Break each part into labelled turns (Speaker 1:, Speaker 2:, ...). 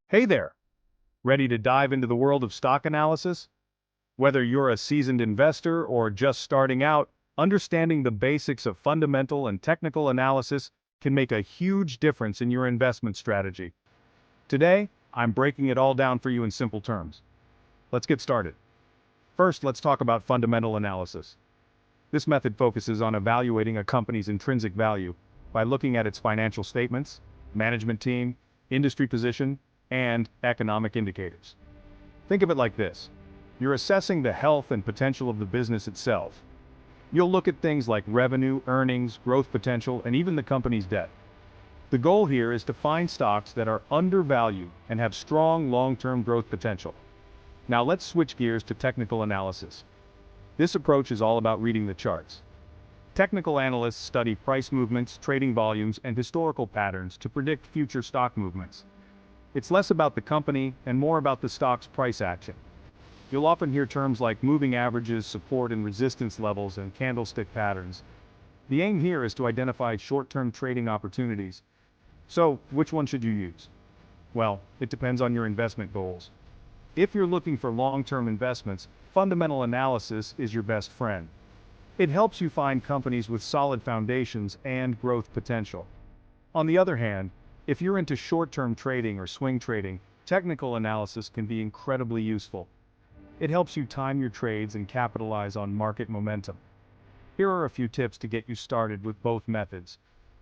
Speaker 1: Hey there! Ready to dive into the world of stock analysis? Whether you're a seasoned investor or just starting out, understanding the basics of fundamental and technical analysis can make a huge difference in your investment strategy. Today, I'm breaking it all down for you in simple terms. Let's get started. First, let's talk about fundamental analysis. This method focuses on evaluating a company's intrinsic value by looking at its financial statements, management team, industry position, and economic indicators. Think of it like this. You're assessing the health and potential of the business itself. You'll look at things like revenue, earnings, growth potential, and even the company's debt. The goal here is to find stocks that are undervalued and have strong long-term growth potential. Now let's switch gears to technical analysis. This approach is all about reading the charts. Technical analysts study price movements, trading volumes, and historical patterns to predict future stock movements. It's less about the company and more about the stock's price action. You'll often hear terms like moving averages, support and resistance levels, and candlestick patterns. The aim here is to identify short-term trading opportunities. So, which one should you use? Well, it depends on your investment goals. If you're looking for long-term investments, fundamental analysis is your best friend. It helps you find companies with solid foundations and growth potential. On the other hand, if you're into short-term trading or swing trading, technical analysis can be incredibly useful. It helps you time your trades and capitalize on market momentum. Here are a few tips to get you started with both methods.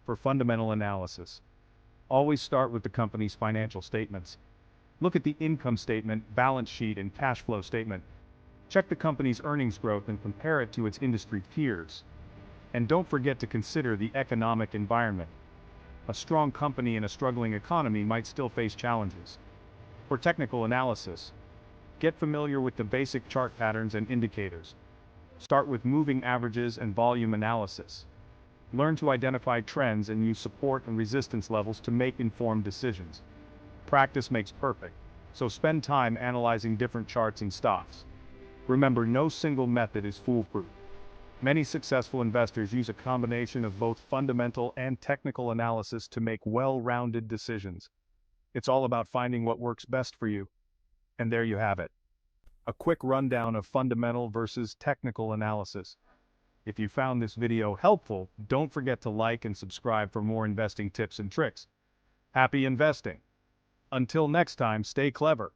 Speaker 1: For fundamental analysis, always start with the company's financial statements. Look at the income statement, balance sheet, and cash flow statement. Check the company's earnings growth and compare it to its industry peers. And don't forget to consider the economic environment. A strong company in a struggling economy might still face challenges. For technical analysis, get familiar with the basic chart patterns and indicators. Start with moving averages and volume analysis. Learn to identify trends and use support and resistance levels to make informed decisions. Practice makes perfect, so spend time analyzing different charts and stocks. Remember, no single method is foolproof. Many successful investors use a combination of both fundamental and technical analysis to make well-rounded decisions. It's all about finding what works best for you. And there you have it. A quick rundown of fundamental versus technical analysis. If you found this video helpful, don't forget to like and subscribe for more investing tips and tricks. Happy investing! Until next time, stay clever.